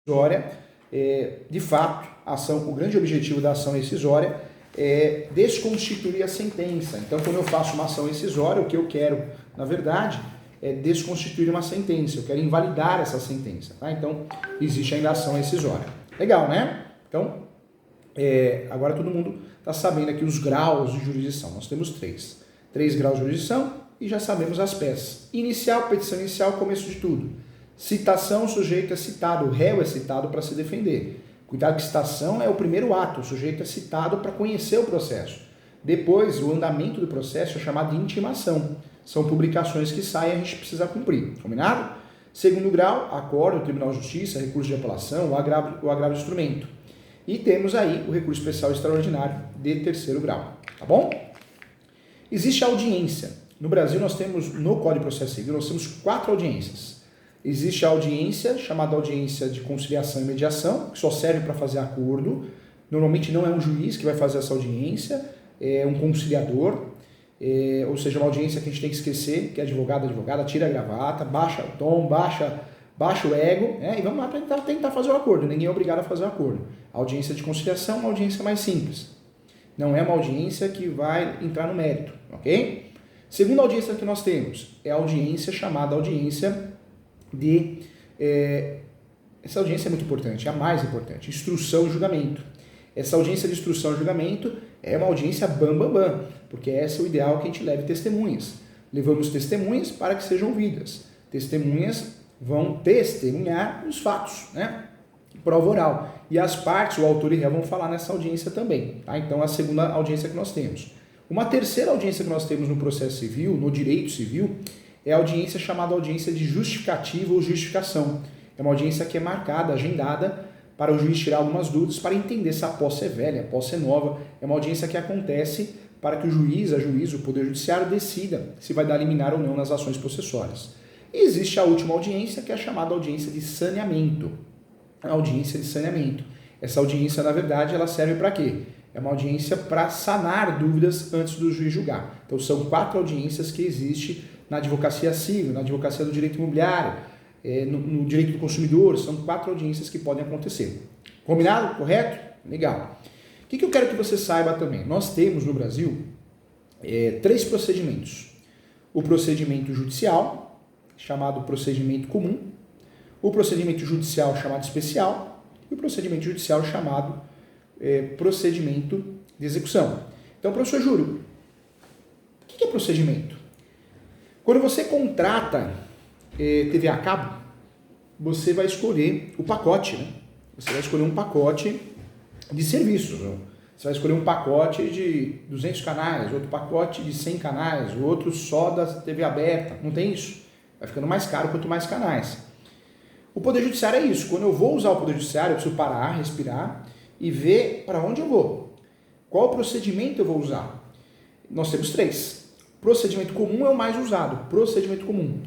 rescisória, de fato, o grande objetivo da ação rescisória é desconstituir a sentença. Então, quando eu faço uma ação rescisória, o que eu quero, na verdade, é desconstituir uma sentença. Eu quero invalidar essa sentença. Tá? Então, existe ainda a ação rescisória. Legal, né? Então, agora todo mundo está sabendo aqui os graus de jurisdição. Nós temos 3. 3 graus de jurisdição e já sabemos as peças. Inicial, petição inicial, começo de tudo. Citação, o sujeito é citado, o réu é citado para se defender. Cuidado que citação é o primeiro ato, o sujeito é citado para conhecer o processo. Depois, o andamento do processo é chamado de intimação. São publicações que saem e a gente precisa cumprir. Combinado? Segundo grau, acordo, Tribunal de Justiça, recurso de apelação, o agravo de instrumento. E temos aí o recurso especial extraordinário de terceiro grau. Tá bom? Existe a audiência. No Brasil, nós temos, no Código de Processo Civil, nós temos 4 audiências. Existe a audiência, chamada audiência de conciliação e mediação, que só serve para fazer acordo. Normalmente não é um juiz que vai fazer essa audiência, é um conciliador, ou seja, uma audiência que a gente tem que esquecer, que é advogada, tira a gravata, baixa o tom, baixa o ego, e vamos lá para tentar fazer o acordo. Ninguém é obrigado a fazer o acordo. A audiência de conciliação é uma audiência mais simples. Não é uma audiência que vai entrar no mérito, ok? Segunda audiência que nós temos é a audiência chamada audiência de... essa audiência é muito importante, é a mais importante, instrução e julgamento. Essa audiência de instrução e julgamento é uma audiência bam, porque esse é o ideal que a gente leve testemunhas. Levamos testemunhas para que sejam ouvidas. Testemunhas vão testemunhar os fatos, né? Prova oral. E as partes, o autor e réu, vão falar nessa audiência também. Tá? Então, a segunda audiência que nós temos. Uma terceira audiência que nós temos no processo civil, no direito civil, é a audiência chamada audiência de justificativa ou justificação. É uma audiência que é marcada, agendada, para o juiz tirar algumas dúvidas, para entender se a posse é velha, a posse é nova. É uma audiência que acontece para que o juiz, o Poder Judiciário, decida se vai dar liminar ou não nas ações processuais. E existe a última audiência, que é a chamada audiência de saneamento. A audiência de saneamento. Essa audiência, na verdade, ela serve para quê? É uma audiência para sanar dúvidas antes do juiz julgar. Então, são 4 audiências que existem na advocacia civil, na advocacia do direito imobiliário, no direito do consumidor. São 4 audiências que podem acontecer. Combinado? Correto? Legal. O que eu quero que você saiba também? Nós temos no Brasil 3 procedimentos. O procedimento judicial, chamado procedimento comum, o procedimento judicial chamado especial e o procedimento judicial chamado procedimento de execução. Então, professor Júlio, o que é procedimento? Quando você contrata TV a cabo, você vai escolher o pacote, né? Você vai escolher um pacote de serviços. Você vai escolher um pacote de 200 canais, outro pacote de 100 canais, outro só da TV aberta. Não tem isso. Vai ficando mais caro quanto mais canais. O Poder Judiciário é isso. Quando eu vou usar o Poder Judiciário, eu preciso parar, respirar e ver para onde eu vou. Qual procedimento eu vou usar? Nós temos 3. Procedimento comum é o mais usado. Procedimento comum.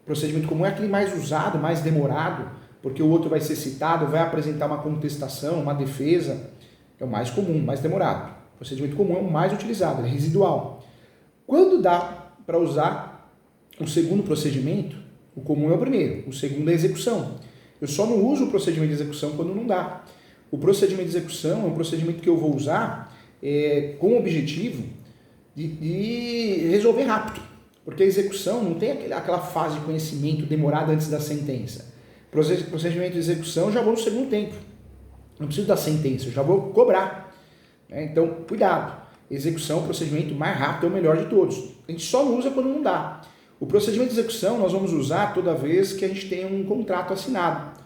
Procedimento comum é aquele mais usado, mais demorado, porque o outro vai ser citado, vai apresentar uma contestação, uma defesa. É o mais comum, mais demorado. Procedimento comum é o mais utilizado, é residual. Quando dá para usar o segundo procedimento, o comum é o primeiro, o segundo é a execução. Eu só não uso o procedimento de execução quando não dá. O procedimento de execução é um procedimento que eu vou usar com o objetivo de resolver rápido. Porque a execução não tem aquela fase de conhecimento demorada antes da sentença. Procedimento de execução eu já vou no segundo tempo. Não preciso da sentença, eu já vou cobrar. Então, cuidado. Execução é o procedimento mais rápido, é o melhor de todos. A gente só não usa quando não dá. O procedimento de execução nós vamos usar toda vez que a gente tem um contrato assinado.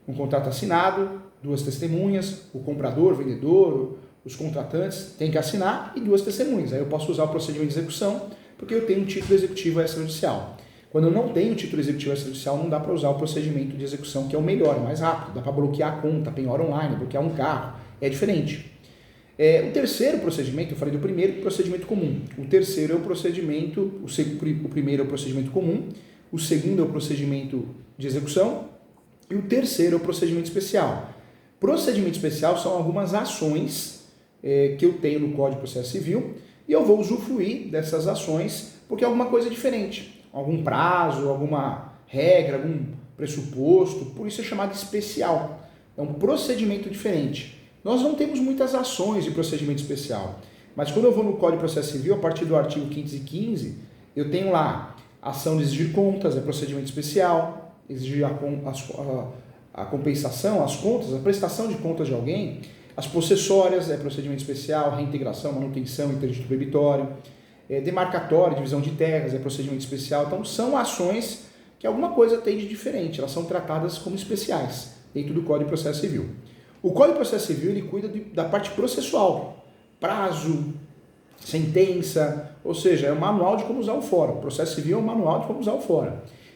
Um contrato assinado, 2 testemunhas, o comprador, o vendedor, os contratantes têm que assinar e 2 testemunhas. Aí eu posso usar o procedimento de execução porque eu tenho um título executivo extrajudicial. Quando eu não tenho título executivo extrajudicial, não dá para usar o procedimento de execução, que é o melhor, é mais rápido. Dá para bloquear a conta, penhora online, bloquear um carro. É diferente. O terceiro procedimento, eu falei do primeiro, procedimento comum. O terceiro é o procedimento, o primeiro é o procedimento comum, o segundo é o procedimento de execução e o terceiro é o procedimento especial. Procedimento especial são algumas ações que eu tenho no Código de Processo Civil e eu vou usufruir dessas ações porque é alguma coisa diferente. Algum prazo, alguma regra, algum pressuposto, por isso é chamado especial. É um procedimento diferente. Nós não temos muitas ações de procedimento especial, mas quando eu vou no Código de Processo Civil, a partir do artigo 515, eu tenho lá ação de exigir contas, é procedimento especial, exigir a compensação, as contas, a prestação de contas de alguém, as possessórias, é procedimento especial, reintegração, manutenção, interdito proibitório, demarcatório, divisão de terras, é procedimento especial. Então, são ações que alguma coisa tem de diferente, elas são tratadas como especiais dentro do Código de Processo Civil. O Código de Processo Civil ele cuida da parte processual, prazo, sentença, ou seja, é um manual de como usar o fórum. O processo civil é um manual de como usar o fórum.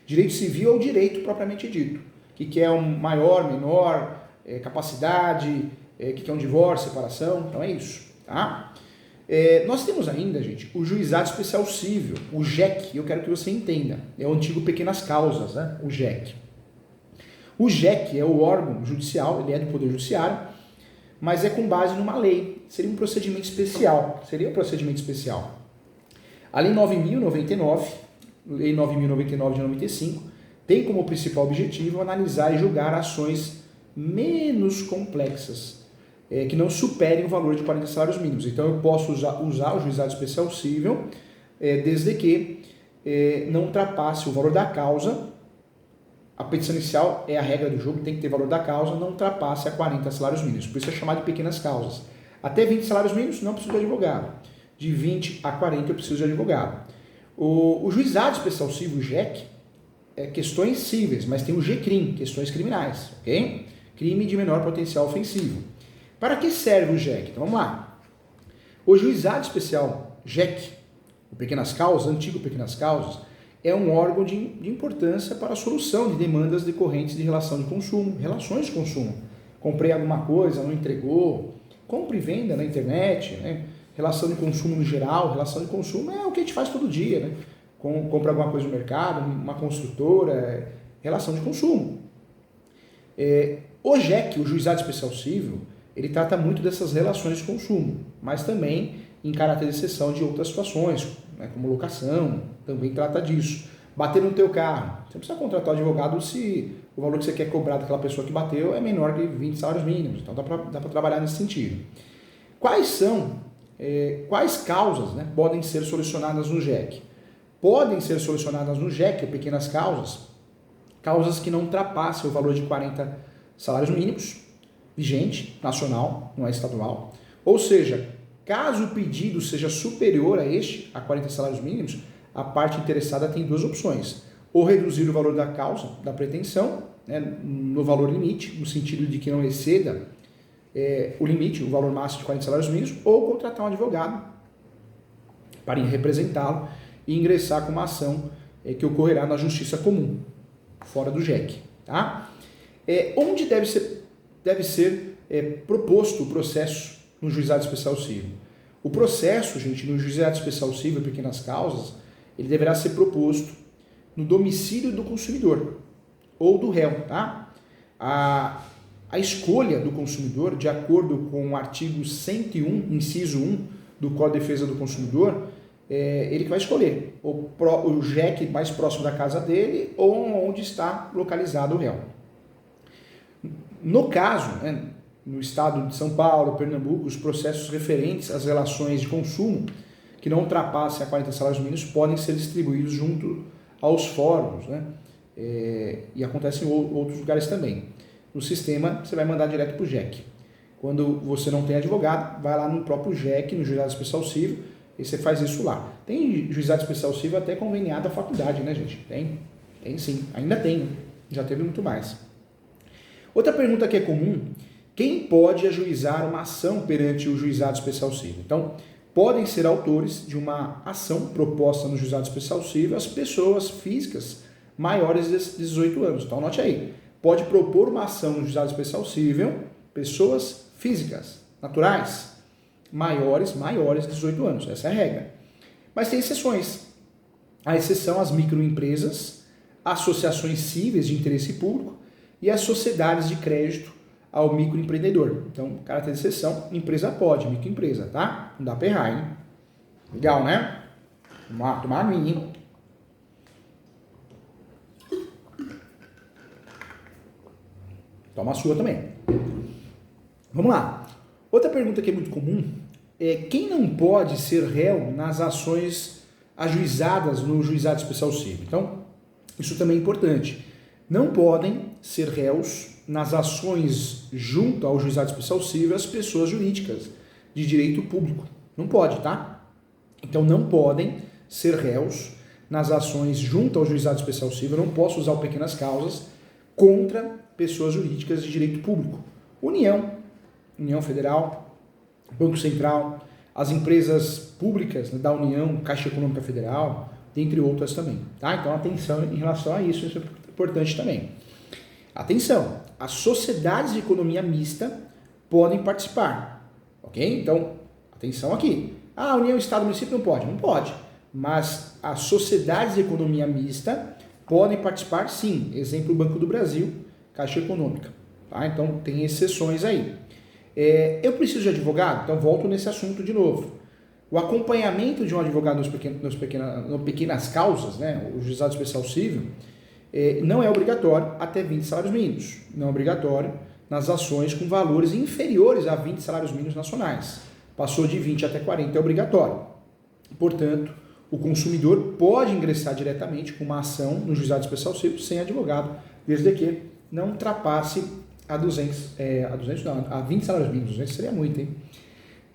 Direito civil é o direito propriamente dito. O que é um maior, menor, capacidade, o que é um divórcio, separação, então é isso. Tá? Nós temos ainda, gente, o Juizado Especial Cível, o JEC, eu quero que você entenda, é o antigo Pequenas Causas, né? O JEC. O JEC é o órgão judicial, ele é do Poder Judiciário, mas é com base numa lei, seria um procedimento especial, A Lei 9.099, Lei 9.099 de 95, tem como principal objetivo analisar e julgar ações menos complexas, que não superem o valor de 40 salários mínimos. Então eu posso usar o Juizado Especial Cível, desde que não ultrapasse o valor da causa. A petição inicial é a regra do jogo, tem que ter valor da causa, não ultrapasse a 40 salários mínimos. Por isso é chamado de pequenas causas. Até 20 salários mínimos não preciso de advogado. De 20 a 40 eu preciso de advogado. O Juizado Especial Cível, o JEC, é questões cíveis, mas tem o GCRIM, questões criminais, ok? Crime de menor potencial ofensivo. Para que serve o JEC? Então vamos lá. O Juizado Especial JEC, o Pequenas Causas, antigo Pequenas Causas, é um órgão de importância para a solução de demandas decorrentes de relação de consumo, relações de consumo. Comprei alguma coisa, não entregou, compra e venda na internet, né? Relação de consumo no geral, relação de consumo é o que a gente faz todo dia, né? Compra alguma coisa no mercado, uma construtora, relação de consumo. O JEC, o Juizado Especial Cível, ele trata muito dessas relações de consumo, mas também em caráter de exceção de outras situações, né, como locação, também trata disso. Bater no teu carro, você precisa contratar um advogado se o valor que você quer cobrar daquela pessoa que bateu é menor que 20 salários mínimos, então dá para trabalhar nesse sentido. Quais causas, né, podem ser solucionadas no JEC? Podem ser solucionadas no JEC, pequenas causas que não ultrapassem o valor de 40 salários mínimos, vigente, nacional, não é estadual. Ou seja, caso o pedido seja superior a 40 salários mínimos, a parte interessada tem duas opções. Ou reduzir o valor da causa, da pretensão, né, no valor limite, no sentido de que não exceda o limite, o valor máximo de 40 salários mínimos, ou contratar um advogado para representá-lo e ingressar com uma ação que ocorrerá na Justiça Comum, fora do JEC. Tá? Onde deve ser proposto o processo no Juizado Especial Cível? O processo, gente, no Juizado Especial Cível, pequenas causas, ele deverá ser proposto no domicílio do consumidor ou do réu. Tá? A escolha do consumidor, de acordo com o artigo 101, inciso 1 do Código de Defesa do Consumidor, ele que vai escolher o JEC mais próximo da casa dele ou onde está localizado o réu. No caso, né, no estado de São Paulo, Pernambuco, os processos referentes às relações de consumo que não ultrapassem a 40 salários mínimos podem ser distribuídos junto aos fóruns, né? E acontece em outros lugares também. No sistema, você vai mandar direto para o JEC. Quando você não tem advogado, vai lá no próprio JEC, no Juizado Especial Cível, e você faz isso lá. Tem Juizado Especial Cível até conveniado à faculdade, né, gente? Tem sim, ainda tem, já teve muito mais. Outra pergunta que é comum: quem pode ajuizar uma ação perante o Juizado Especial Cível? Então, podem ser autores de uma ação proposta no Juizado Especial Cível as pessoas físicas maiores de 18 anos. Então, anote aí. Pode propor uma ação no Juizado Especial Cível pessoas físicas, naturais, maiores de 18 anos. Essa é a regra. Mas tem exceções. A exceção às microempresas, associações cíveis de interesse público e as sociedades de crédito ao microempreendedor. Então, caráter de exceção, empresa pode, microempresa, tá? Não dá pra errar, hein? Legal, né? Tomar aguinha. toma a sua também. Vamos lá. Outra pergunta que é muito comum é quem não pode ser réu nas ações ajuizadas no juizado especial civil. Então, isso também é importante. Não podem ser réus nas ações junto ao juizado especial civil as pessoas jurídicas de direito público. Não pode, tá? Então, não podem ser réus nas ações junto ao juizado especial civil. Eu não posso usar o pequenas causas contra pessoas jurídicas de direito público. União Federal, Banco Central, as empresas públicas da União, Caixa Econômica Federal, dentre outras também. Tá? Então, atenção em relação a isso é importante também. Atenção, as sociedades de economia mista podem participar, ok? Então, atenção aqui. União, Estado, Município não pode? Não pode. Mas as sociedades de economia mista podem participar sim. Exemplo, o Banco do Brasil, Caixa Econômica. Tá? Então, tem exceções aí. Eu preciso de advogado? Então, volto nesse assunto de novo. O acompanhamento de um advogado nas pequenas causas, né, o juizado especial civil, não é obrigatório até 20 salários mínimos. Não é obrigatório nas ações com valores inferiores a 20 salários mínimos nacionais. Passou de 20 até 40 é obrigatório. Portanto, o consumidor pode ingressar diretamente com uma ação no juizado especial civil sem advogado, desde que não ultrapasse a 20 salários mínimos. 200 seria muito, hein?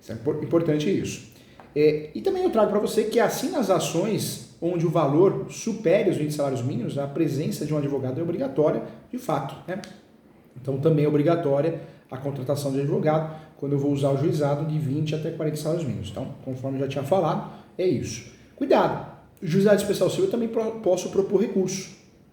Isso é importante isso. E também eu trago para você que assim nas ações onde o valor supere os 20 salários mínimos, a presença de um advogado é obrigatória, de fato, né? Então também é obrigatória a contratação de advogado quando eu vou usar o juizado de 20 até 40 salários mínimos. Então, conforme eu já tinha falado, é isso. Cuidado, o juizado especial civil eu também posso propor recurso,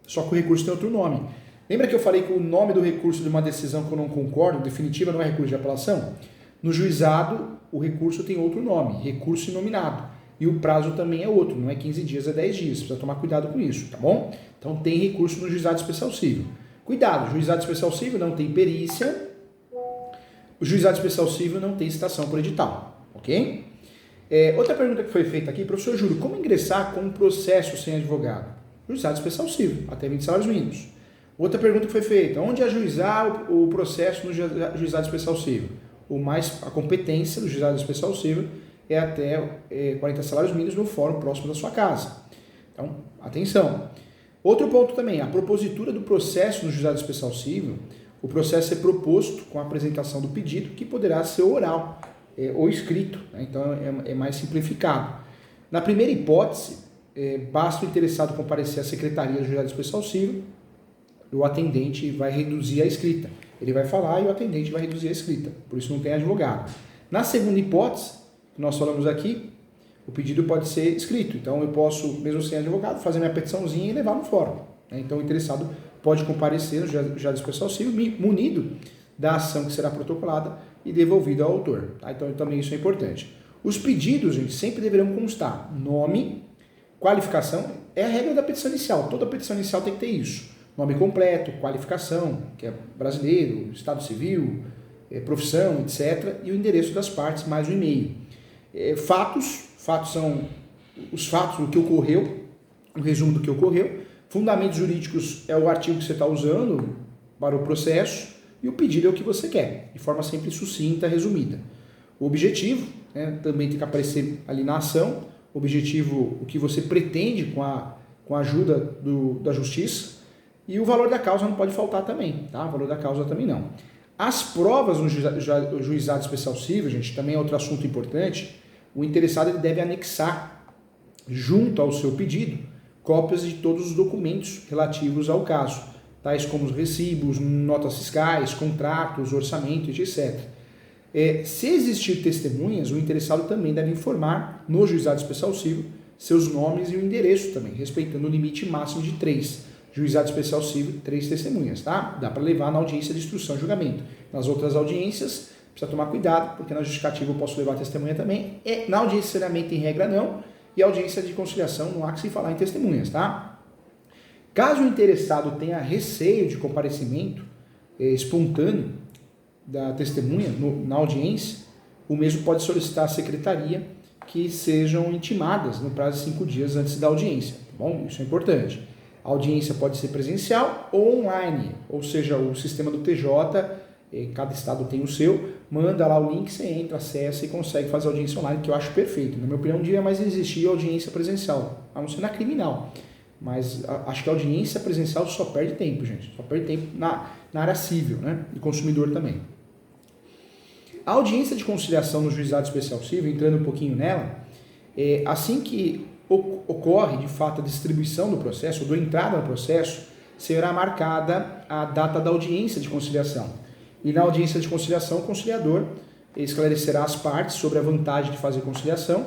só que o recurso tem outro nome. Lembra que eu falei que o nome do recurso de uma decisão que eu não concordo, definitiva, não é recurso de apelação? No juizado, o recurso tem outro nome, recurso inominado. E o prazo também é outro, não é 15 dias, é 10 dias. Precisa tomar cuidado com isso, tá bom? Então tem recurso no juizado especial civil. Cuidado, o juizado especial civil não tem perícia, o juizado especial civil não tem citação por edital, ok? Outra pergunta que foi feita aqui, professor Júlio, como ingressar com um processo sem advogado? Juizado especial civil, até 20 salários mínimos. Outra pergunta que foi feita, onde ajuizar o processo no juizado especial civil? A competência do juizado especial civil é até 40 salários mínimos no fórum próximo da sua casa. Então, atenção. Outro ponto também, a propositura do processo no juizado especial civil, o processo é proposto com a apresentação do pedido, que poderá ser oral ou escrito, né? Então é mais simplificado. Na primeira hipótese, basta o interessado comparecer à secretaria do juizado especial civil, o atendente vai reduzir a escrita. Ele vai falar e o atendente vai reduzir a escrita, por isso não tem advogado. Na segunda hipótese, que nós falamos aqui, o pedido pode ser escrito, então eu posso, mesmo sem advogado, fazer minha petiçãozinha e levar no fórum. Então o interessado pode comparecer no juizado especial civil munido da ação que será protocolada e devolvida ao autor. Tá? Então também isso é importante. Os pedidos, gente, sempre deverão constar nome, qualificação, é a regra da petição inicial, toda petição inicial tem que ter isso. Nome completo, qualificação, que é brasileiro, estado civil, profissão, etc. E o endereço das partes, mais o e-mail. Fatos são os fatos do que ocorreu, um resumo do que ocorreu. Fundamentos jurídicos é o artigo que você está usando para o processo e o pedido é o que você quer, de forma sempre sucinta, resumida. O objetivo, né, também tem que aparecer ali na ação, o objetivo, o que você pretende com a ajuda da justiça. E o valor da causa não pode faltar também, tá? O valor da causa também não. As provas no juizado especial civil, gente, também é outro assunto importante. O interessado ele deve anexar, junto ao seu pedido, cópias de todos os documentos relativos ao caso, tais como os recibos, notas fiscais, contratos, orçamento, etc. Se existir testemunhas, o interessado também deve informar no juizado especial civil seus nomes e o endereço também, respeitando o limite máximo de 3. Juizado especial civil, 3 testemunhas, tá? Dá para levar na audiência de instrução e julgamento. Nas outras audiências, precisa tomar cuidado, porque na justificativa eu posso levar testemunha também. Na audiência de seriamento, em regra, não. E audiência de conciliação, não há que se falar em testemunhas, tá? Caso o interessado tenha receio de comparecimento espontâneo da testemunha na audiência, o mesmo pode solicitar à secretaria que sejam intimadas no prazo de 5 dias antes da audiência, tá bom? Isso é importante. A audiência pode ser presencial ou online, ou seja, o sistema do TJ, cada estado tem o seu, manda lá o link, você entra, acessa e consegue fazer audiência online, que eu acho perfeito. Na minha opinião, não devia mais existir audiência presencial, a não ser na criminal. Mas acho que a audiência presencial só perde tempo, gente. Só perde tempo na área civil, né? E consumidor também. A audiência de conciliação no juizado especial civil, entrando um pouquinho nela, assim que ocorre, de fato, a distribuição do processo, ou do entrada no processo, será marcada a data da audiência de conciliação. E na audiência de conciliação, o conciliador esclarecerá as partes sobre a vantagem de fazer conciliação.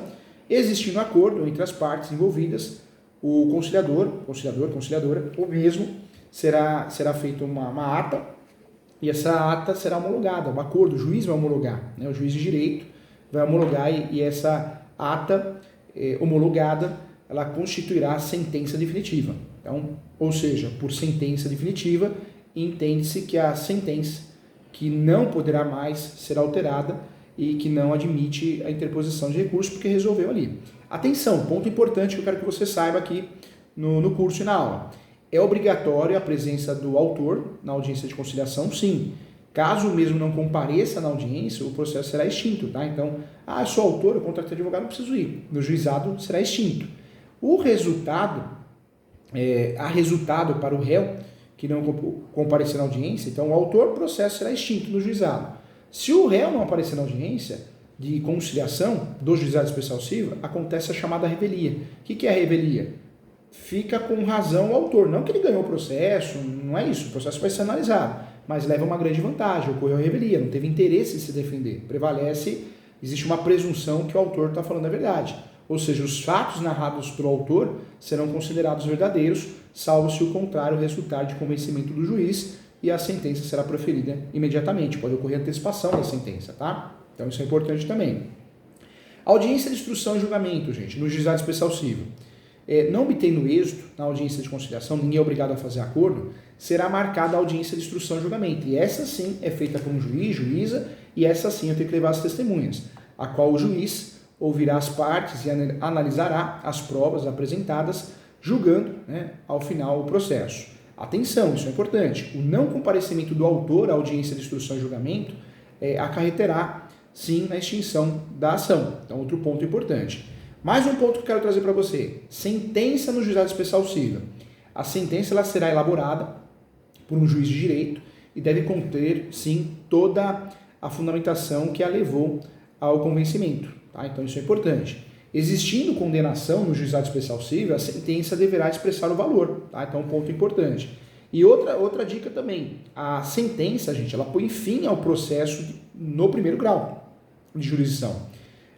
Existindo acordo entre as partes envolvidas, o conciliadora, o mesmo, será feita uma ata, e essa ata será homologada, o acordo, o juiz vai homologar, né? O juiz de direito vai homologar e essa ata homologada, ela constituirá a sentença definitiva. Então, ou seja, por sentença definitiva, entende-se que a sentença que não poderá mais ser alterada e que não admite a interposição de recurso porque resolveu ali. Atenção, ponto importante que eu quero que você saiba aqui no curso e na aula. É obrigatório a presença do autor na audiência de conciliação? Sim. Caso mesmo não compareça na audiência, o processo será extinto, tá? Então, eu sou autor, eu contratei advogado, não preciso ir. No juizado será extinto. O resultado, há resultado para o réu que não comparecer na audiência, então o autor, o processo será extinto no juizado. Se o réu não aparecer na audiência de conciliação do juizado especial civil, acontece a chamada revelia. O que é a revelia? Fica com razão o autor, não que ele ganhou o processo, não é isso, o processo vai ser analisado, mas leva uma grande vantagem, ocorreu a revelia, não teve interesse em se defender, prevalece, existe uma presunção que o autor está falando a verdade, ou seja, os fatos narrados pelo autor serão considerados verdadeiros, salvo se o contrário resultar de convencimento do juiz e a sentença será proferida imediatamente, pode ocorrer antecipação da sentença, tá? Então isso é importante também. Audiência de instrução e julgamento, gente, no juizado especial civil. Não obtendo êxito na audiência de conciliação, ninguém é obrigado a fazer acordo, será marcada a audiência de instrução e julgamento. E essa sim é feita por um juiz, juíza, e essa sim eu tenho que levar as testemunhas, a qual o juiz ouvirá as partes e analisará as provas apresentadas, julgando, né, ao final o processo. Atenção, isso é importante. O não comparecimento do autor à audiência de instrução e julgamento acarreterá sim na extinção da ação. Então, outro ponto importante. Mais um ponto que eu quero trazer para você. Sentença no juizado especial civil. A sentença ela será elaborada por um juiz de direito e deve conter, sim, toda a fundamentação que a levou ao convencimento. Tá? Então, isso é importante. Existindo condenação no juizado especial civil, a sentença deverá expressar o valor. Tá? Então, um ponto importante. E outra dica também. A sentença, gente, ela põe fim ao processo no primeiro grau de jurisdição.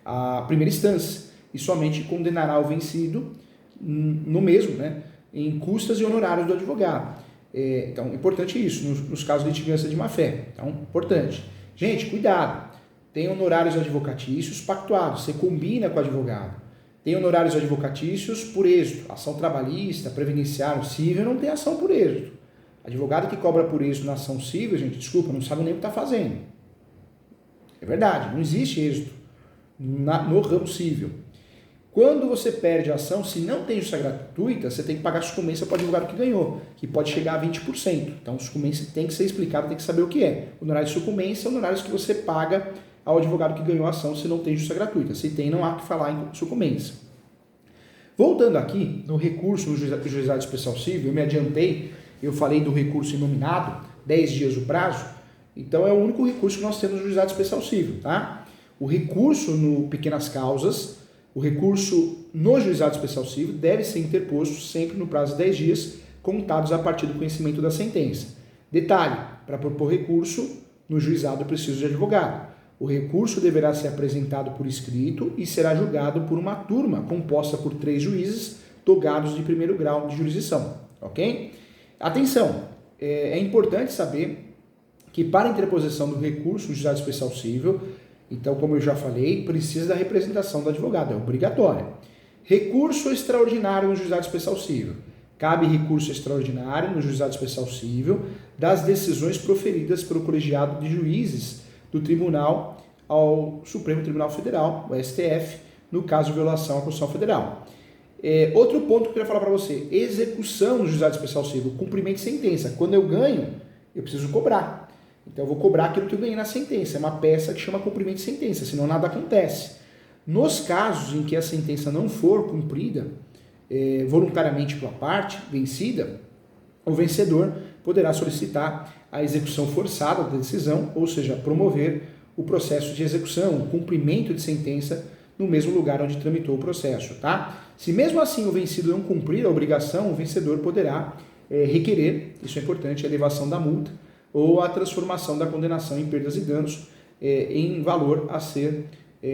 A primeira instância. E somente condenará o vencido no mesmo, né, em custas e honorários do advogado. Então, importante isso, nos casos de litigância de má-fé. Então, importante. Gente, cuidado. Tem honorários advocatícios pactuados, você combina com o advogado. Tem honorários advocatícios por êxito. Ação trabalhista, previdenciário, civil, não tem ação por êxito. Advogado que cobra por êxito na ação civil, gente, desculpa, não sabe nem o que está fazendo. É verdade, não existe êxito no ramo civil. Quando você perde a ação, se não tem justiça gratuita, você tem que pagar sucumbência para o advogado que ganhou, que pode chegar a 20%. Então, sucumbência tem que ser explicado, tem que saber o que é. Honorários de sucumbência, honorários que você paga ao advogado que ganhou a ação se não tem justiça gratuita. Se tem, não há que falar em sucumbência. Voltando aqui, no recurso no juizado especial civil, eu me adiantei, eu falei do recurso inominado, 10 dias o prazo, então é o único recurso que nós temos no juizado especial civil, tá? O recurso no pequenas causas, o recurso no juizado especial civil deve ser interposto sempre no prazo de 10 dias, contados a partir do conhecimento da sentença. Detalhe, para propor recurso, no juizado eu preciso de advogado. O recurso deverá ser apresentado por escrito e será julgado por uma turma composta por 3 juízes togados de primeiro grau de jurisdição, ok? Atenção, é importante saber que para a interposição do recurso no juizado especial civil, então, como eu já falei, precisa da representação do advogado, é obrigatório. Recurso extraordinário no juizado especial civil. Cabe recurso extraordinário no juizado especial civil das decisões proferidas pelo colegiado de juízes do tribunal ao Supremo Tribunal Federal, o STF, no caso de violação à Constituição Federal. Outro ponto que eu queria falar para você, execução no juizado especial civil, cumprimento de sentença. Quando eu ganho, eu preciso cobrar. Então eu vou cobrar aquilo que eu ganhei na sentença. É uma peça que chama cumprimento de sentença, senão nada acontece. Nos casos em que a sentença não for cumprida voluntariamente pela parte vencida, o vencedor poderá solicitar a execução forçada da decisão, ou seja, promover o processo de execução, o cumprimento de sentença no mesmo lugar onde tramitou o processo, tá? Se mesmo assim o vencido não cumprir a obrigação, o vencedor poderá requerer, isso é importante, a elevação da multa ou a transformação da condenação em perdas e danos em valor a ser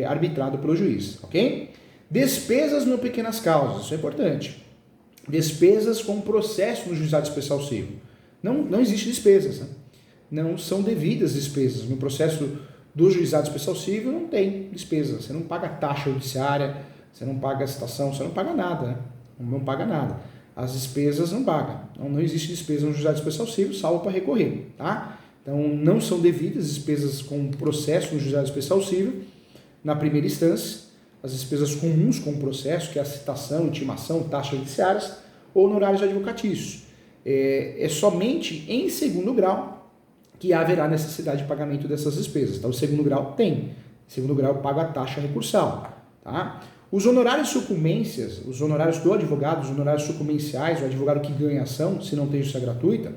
arbitrado pelo juiz, ok? Despesas no pequenas causas, isso é importante. Despesas com processo no juizado especial civil. Não existe despesas, né? Não são devidas despesas. No processo do juizado especial civil não tem despesa. Você não paga taxa judiciária, você não paga citação, você não paga nada, né? Não paga nada. As despesas não pagam. Não existe despesa no juizado especial civil, salvo para recorrer, tá? Então não são devidas despesas com processo no juizado especial civil na primeira instância, as despesas comuns com o processo, que é a citação, intimação, taxas judiciárias ou honorários advocatícios. É somente em segundo grau que haverá necessidade de pagamento dessas despesas. Então, o segundo grau tem. Em segundo grau, paga a taxa recursal. Tá? Os honorários sucumbências, os honorários do advogado, os honorários sucumbenciais, o advogado que ganha ação, se não tem justiça gratuita,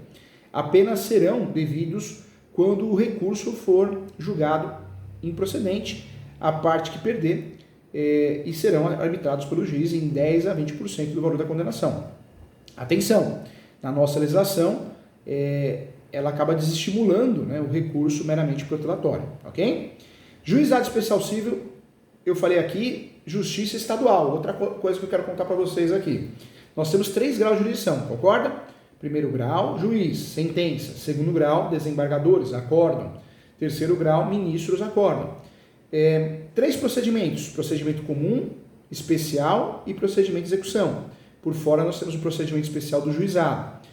apenas serão devidos quando o recurso for julgado improcedente, a parte que perder, e serão arbitrados pelo juiz em 10 a 20% do valor da condenação. Atenção, na nossa legislação, ela acaba desestimulando, né, o recurso meramente protelatório, ok? Juizado especial civil, eu falei aqui, justiça estadual. Outra coisa que eu quero contar para vocês aqui. Nós temos 3 graus de jurisdição, concorda? Primeiro grau, juiz, sentença. Segundo grau, desembargadores, acórdão. Terceiro grau, ministros, acórdão. 3 procedimentos, procedimento comum, especial e procedimento de execução. Por fora nós temos o procedimento especial do juizado.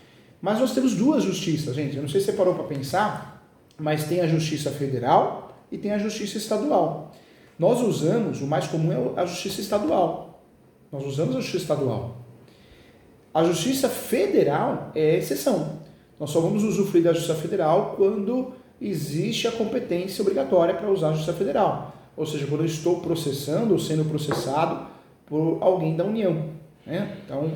Mas nós temos 2 justiças, gente. Eu não sei se você parou para pensar, mas tem a justiça federal e tem a justiça estadual. Nós usamos, o mais comum é a justiça estadual. Nós usamos a justiça estadual. A justiça federal é exceção. Nós só vamos usufruir da justiça federal quando existe a competência obrigatória para usar a justiça federal. Ou seja, quando eu estou processando ou sendo processado por alguém da União, né? Então,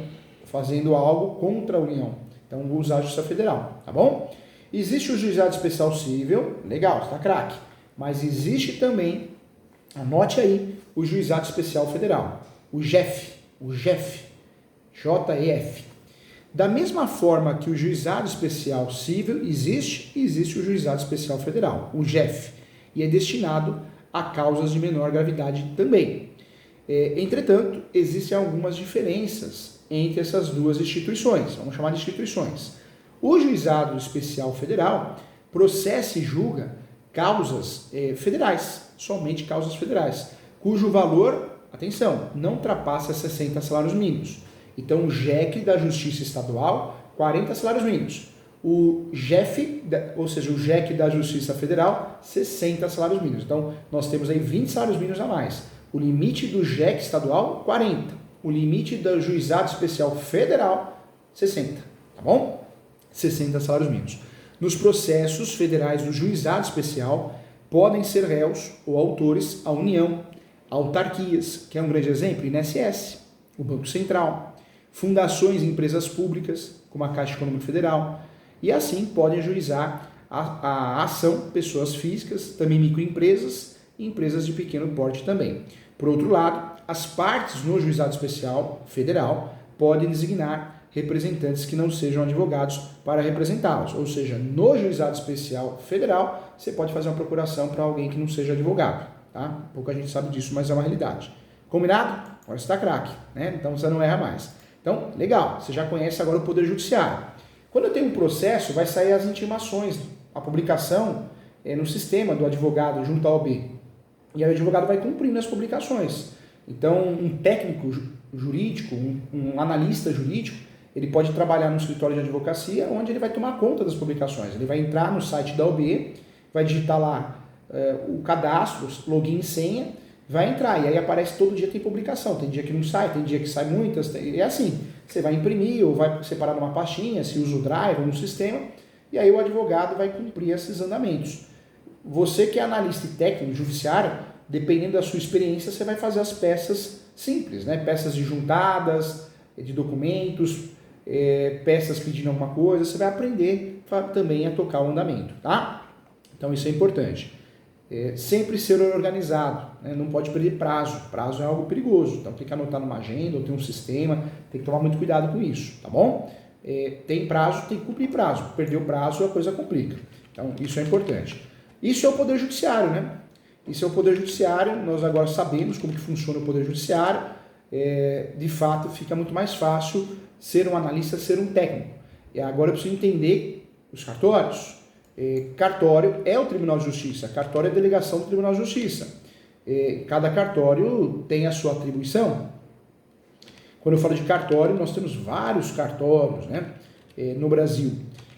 fazendo algo contra a União. Então, vou usar a justiça federal, tá bom? Existe o juizado especial civil, legal, está craque. Mas existe também, anote aí, o juizado especial federal, o JEF, J-E-F. Da mesma forma que o juizado especial civil existe o juizado especial federal, o JEF, e é destinado a causas de menor gravidade também. Entretanto, existem algumas diferenças entre essas 2 instituições, vamos chamar de instituições. O juizado especial federal processa e julga causas federais, somente causas federais, cujo valor, atenção, não ultrapassa 60 salários mínimos. Então, o JEC da Justiça Estadual, 40 salários mínimos. O JEF, ou seja, o JEC da Justiça Federal, 60 salários mínimos. Então, nós temos aí 20 salários mínimos a mais. O limite do JEC estadual, 40. O limite do Juizado Especial Federal, 60. Tá bom? 60 salários mínimos. Nos processos federais do Juizado Especial, podem ser réus ou autores a União, autarquias, que é um grande exemplo, INSS, o Banco Central, fundações e empresas públicas, como a Caixa Econômica Federal, e assim podem ajuizar a ação pessoas físicas, também microempresas e empresas de pequeno porte também. Por outro lado, as partes no Juizado Especial Federal podem designar representantes que não sejam advogados para representá-los, ou seja, no Juizado Especial Federal, você pode fazer uma procuração para alguém que não seja advogado, tá? Pouca gente sabe disso, mas é uma realidade. Combinado? Agora você está craque, né? Então você não erra mais. Então, legal, você já conhece agora o Poder Judiciário. Quando eu tenho um processo, vai sair as intimações, a publicação no sistema do advogado junto ao OAB. E aí o advogado vai cumprindo as publicações. Então, um técnico jurídico, um analista jurídico, ele pode trabalhar no escritório de advocacia, onde ele vai tomar conta das publicações. Ele vai entrar no site da OAB, vai digitar lá o cadastro, login e senha, vai entrar. E aí aparece todo dia tem publicação. Tem dia que não sai, tem dia que sai muitas. É assim, você vai imprimir ou vai separar numa pastinha, se usa o drive ou no sistema, e aí o advogado vai cumprir esses andamentos. Você que é analista e técnico judiciário, dependendo da sua experiência, você vai fazer as peças simples, né? Peças de juntadas, de documentos, peças pedindo alguma coisa, você vai aprender também a tocar o andamento, tá? Então isso é importante. Sempre ser organizado, né? Não pode perder prazo. Prazo é algo perigoso, então tem que anotar numa agenda ou ter um sistema, tem que tomar muito cuidado com isso, tá bom? Tem prazo, tem que cumprir prazo. Perder o prazo, a coisa complica. Então isso é importante. Isso é o Poder Judiciário, né? Isso é o Poder Judiciário, nós agora sabemos como que funciona o Poder Judiciário, de fato fica muito mais fácil ser um analista, ser um técnico. E agora eu preciso entender os cartórios. Cartório é o Tribunal de Justiça, cartório é a delegação do Tribunal de Justiça. Cada cartório tem a sua atribuição. Quando eu falo de cartório, nós temos vários cartórios, né, no Brasil.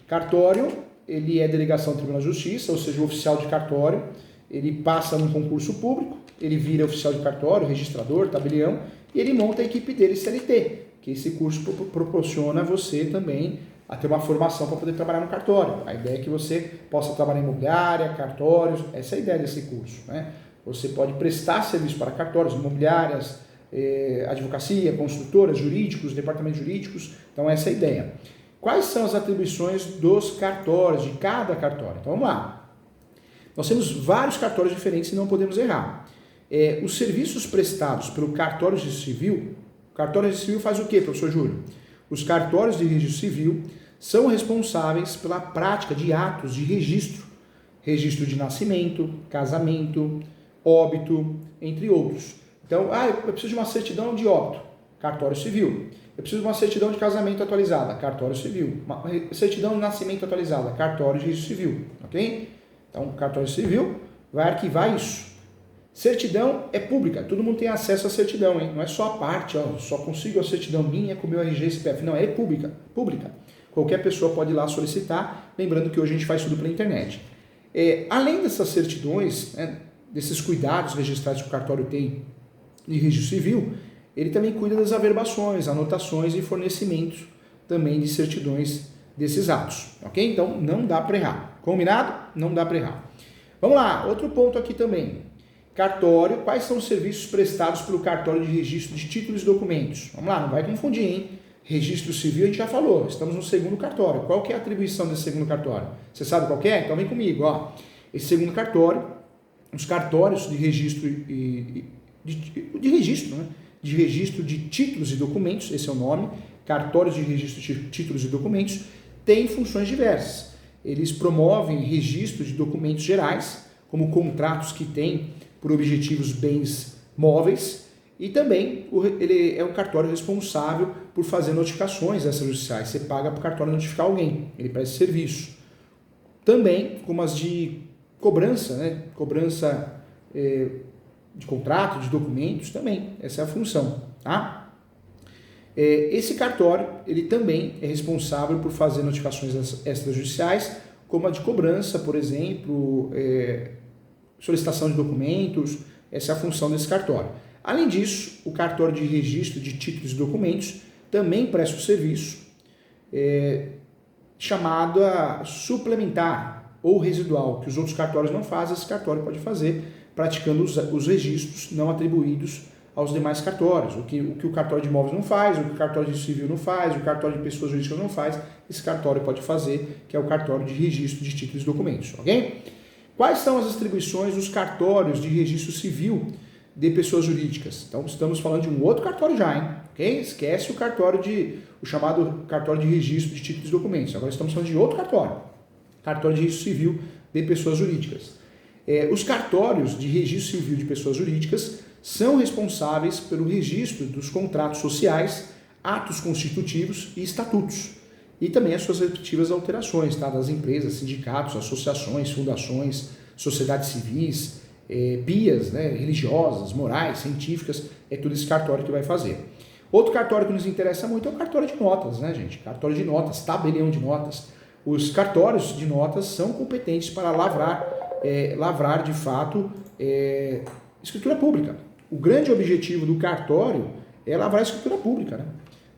Cartório, ele é delegação do Tribunal de Justiça, ou seja, o oficial de cartório, ele passa num concurso público, ele vira oficial de cartório, registrador, tabelião, e ele monta a equipe dele CLT, que esse curso proporciona a você também a ter uma formação para poder trabalhar no cartório. A ideia é que você possa trabalhar em imobiliária, cartórios, essa é a ideia desse curso, né? Você pode prestar serviço para cartórios, imobiliárias, advocacia, construtoras, jurídicos, departamentos jurídicos, então essa é a ideia. Quais são as atribuições dos cartórios, de cada cartório? Então vamos lá. Nós temos vários cartórios diferentes e não podemos errar. Os serviços prestados pelo cartório de registro civil, o cartório de registro civil faz o quê, professor Júlio? Os cartórios de registro civil são responsáveis pela prática de atos de registro, registro de nascimento, casamento, óbito, entre outros. Então, eu preciso de uma certidão de óbito, cartório civil. Eu preciso de uma certidão de casamento atualizada, cartório civil. Uma certidão de nascimento atualizada, cartório de registro civil, ok? Então, o cartório civil vai arquivar isso. Certidão é pública, todo mundo tem acesso à certidão, hein? Não é só a parte, só consigo a certidão minha com o meu RG e CPF. Não, é pública. Qualquer pessoa pode ir lá solicitar, lembrando que hoje a gente faz tudo pela internet. Além dessas certidões, né, desses cuidados registrados que o cartório tem de registro civil, ele também cuida das averbações, anotações e fornecimentos também de certidões desses atos, ok? Então não dá para errar. Combinado? Não dá para errar. Vamos lá, outro ponto aqui também. Cartório, quais são os serviços prestados pelo cartório de registro de títulos e documentos? Vamos lá, não vai confundir, hein? Registro civil a gente já falou, estamos no segundo cartório. Qual que é a atribuição desse segundo cartório? Você sabe qual que é? Então vem comigo, ó. Esse segundo cartório, os cartórios de registro de registro, né? De registro de títulos e documentos, esse é o nome, cartórios de registro de títulos e documentos, têm funções diversas. Eles promovem registro de documentos gerais, como contratos que têm por objetivos bens móveis, e também ele é o cartório responsável por fazer notificações extrajudiciais. Você paga para o cartório notificar alguém, ele presta serviço. Também, como as de cobrança, né? Cobrança de contrato, de documentos, também, essa é a função, tá? Esse cartório, ele também é responsável por fazer notificações extrajudiciais, como a de cobrança, por exemplo, solicitação de documentos, essa é a função desse cartório. Além disso, o cartório de registro de títulos e documentos também presta o serviço chamado a suplementar ou residual, que os outros cartórios não fazem, esse cartório pode fazer, praticando os registros não atribuídos aos demais cartórios. O que o cartório de imóveis não faz, o que o cartório de civil não faz, o cartório de pessoas jurídicas não faz, esse cartório pode fazer, que é o cartório de registro de títulos e documentos, ok? Quais são as atribuições dos cartórios de registro civil de pessoas jurídicas? Então, estamos falando de um outro cartório já, hein? Ok? Esquece o chamado cartório de registro de títulos e documentos. Agora estamos falando de outro cartório. Cartório de registro civil de pessoas jurídicas. Os cartórios de registro civil de pessoas jurídicas são responsáveis pelo registro dos contratos sociais, atos constitutivos e estatutos. E também as suas respectivas alterações, tá? Das empresas, sindicatos, associações, fundações, sociedades civis, PIAs, né? Religiosas, morais, científicas, é tudo esse cartório que vai fazer. Outro cartório que nos interessa muito é o cartório de notas, né, gente? Cartório de notas, tabelião de notas. Os cartórios de notas são competentes para lavrar de fato, escritura pública. O grande objetivo do cartório é lavrar a escritura pública, né?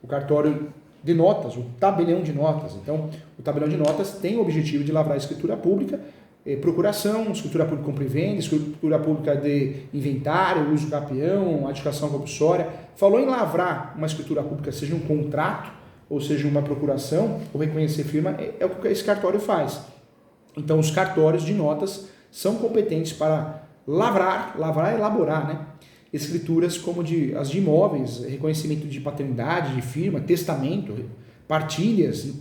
O cartório de notas, o tabelião de notas. Então, o tabelião de notas tem o objetivo de lavrar a escritura pública, procuração, escritura pública compra e venda, escritura pública de inventário, uso capião, adjudicação compulsória. Falou em lavrar uma escritura pública, seja um contrato, ou seja uma procuração, ou reconhecer firma, é o que esse cartório faz. Então, os cartórios de notas são competentes para lavrar e elaborar, né? Escrituras como as de imóveis, reconhecimento de paternidade, de firma, testamento, partilhas,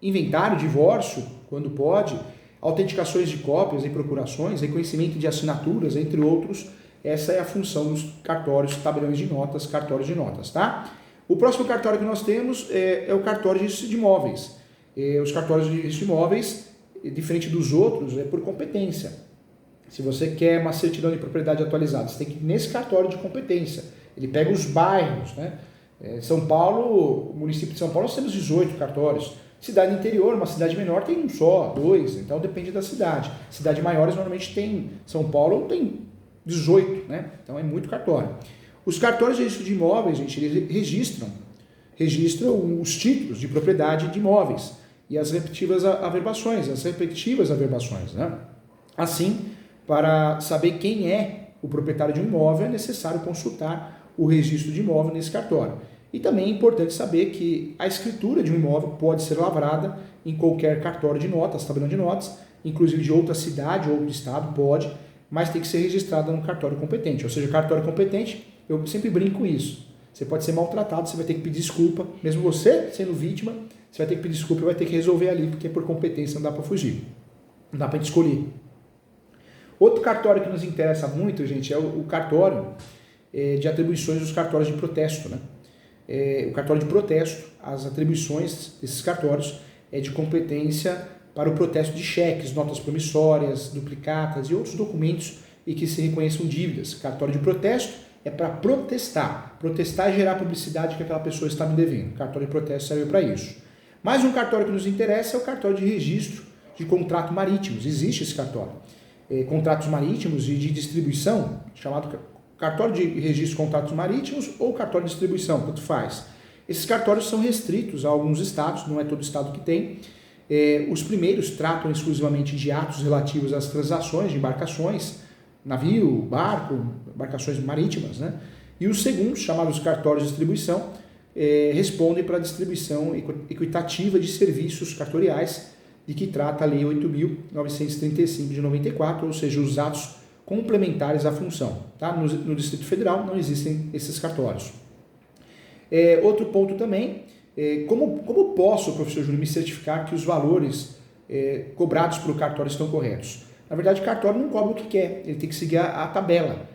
inventário, divórcio, quando pode, autenticações de cópias e procurações, reconhecimento de assinaturas, entre outros. Essa é a função dos cartórios, tabeliões de notas, cartórios de notas, tá? O próximo cartório que nós temos é o cartório de registro de imóveis. Os cartórios de registro de imóveis, diferente dos outros, é por competência. Se você quer uma certidão de propriedade atualizada, você tem que ir nesse cartório de competência. Ele pega os bairros, né? São Paulo, o município de São Paulo, nós temos 18 cartórios. Cidade interior, uma cidade menor, tem um só, 2, então depende da cidade. Cidades maiores normalmente tem, São Paulo tem 18, né? Então é muito cartório. Os cartórios de registro de imóveis, gente, eles registram os títulos de propriedade de imóveis e as respectivas averbações, né? Assim, para saber quem é o proprietário de um imóvel, é necessário consultar o registro de imóvel nesse cartório. E também é importante saber que a escritura de um imóvel pode ser lavrada em qualquer cartório de notas, tabelião de notas, inclusive de outra cidade ou outro estado, pode, mas tem que ser registrada no cartório competente. Ou seja, cartório competente, eu sempre brinco com isso. Você pode ser maltratado, você vai ter que pedir desculpa, mesmo você sendo vítima, você vai ter que pedir desculpa e vai ter que resolver ali, porque por competência não dá para fugir, não dá para escolher. Outro cartório que nos interessa muito, gente, é o cartório de atribuições dos cartórios de protesto, né? O cartório de protesto, as atribuições desses cartórios é de competência para o protesto de cheques, notas promissórias, duplicatas e outros documentos e que se reconheçam dívidas. Cartório de protesto é para protestar. Protestar é gerar publicidade que aquela pessoa está me devendo. Cartório de protesto serve para isso. Mais um cartório que nos interessa é o cartório de registro de contratos marítimos. Existe esse cartório. Contratos marítimos e de distribuição, chamado cartório de registro de contratos marítimos ou cartório de distribuição, tanto faz. Esses cartórios são restritos a alguns estados, não é todo estado que tem. Os primeiros tratam exclusivamente de atos relativos às transações de embarcações, navio, barco, embarcações marítimas, né? E os segundos, chamados cartórios de distribuição, respondem para a distribuição equitativa de serviços cartoriais, de que trata a Lei 8.935 de 94, ou seja, os atos complementares à função. Tá? No Distrito Federal não existem esses cartórios. Outro ponto também, como posso, professor Júnior, me certificar que os valores cobrados pelo cartório estão corretos? Na verdade, o cartório não cobra o que quer, ele tem que seguir a tabela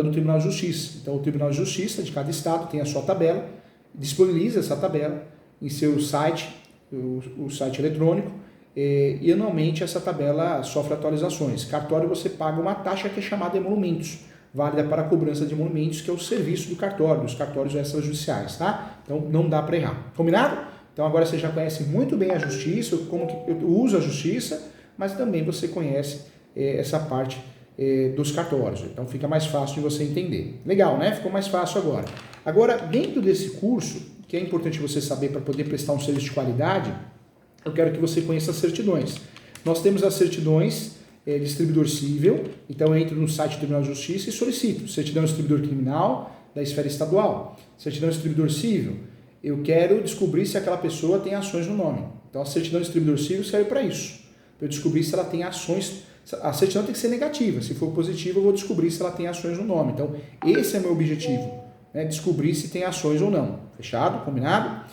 do Tribunal de Justiça. Então, o Tribunal de Justiça de cada estado tem a sua tabela, disponibiliza essa tabela em seu site, o site eletrônico, e anualmente essa tabela sofre atualizações. Cartório você paga uma taxa que é chamada emolumentos, válida para a cobrança de emolumentos, que é o serviço do cartório, dos cartórios extrajudiciais, tá? Então não dá para errar. Combinado? Então agora você já conhece muito bem a justiça, como que eu uso a justiça, mas também você conhece essa parte dos cartórios. Então fica mais fácil de você entender. Legal, né? Ficou mais fácil agora. Agora, dentro desse curso, que é importante você saber para poder prestar um serviço de qualidade, eu quero que você conheça as certidões. Nós temos as certidões distribuidor civil, então eu entro no site do Tribunal de Justiça e solicito certidão distribuidor criminal da esfera estadual, certidão distribuidor civil. Eu quero descobrir se aquela pessoa tem ações no nome. Então a certidão distribuidor civil serve para isso, para eu descobrir se ela tem ações. A certidão tem que ser negativa, se for positiva eu vou descobrir se ela tem ações no nome. Então esse é meu objetivo, né? Descobrir se tem ações ou não. Fechado? Combinado?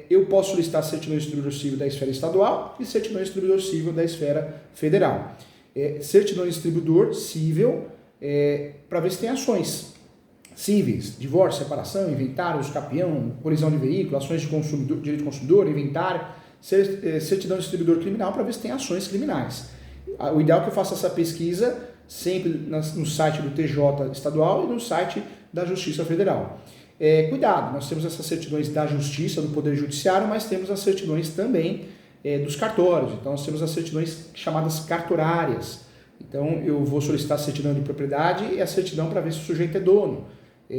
Eu posso listar certidão distribuidor civil da esfera estadual e certidão distribuidor civil da esfera federal. Certidão distribuidor civil para ver se tem ações cíveis, divórcio, separação, inventário, uso capião, colisão de veículo, ações de consumidor, direito do consumidor, inventário, certidão distribuidor criminal para ver se tem ações criminais. O ideal é que eu faça essa pesquisa sempre no site do TJ estadual e no site da Justiça Federal. Cuidado, nós temos essas certidões da Justiça, do Poder Judiciário, mas temos as certidões também dos cartórios. Então, nós temos as certidões chamadas cartorárias. Então eu vou solicitar a certidão de propriedade e a certidão para ver se o sujeito é dono.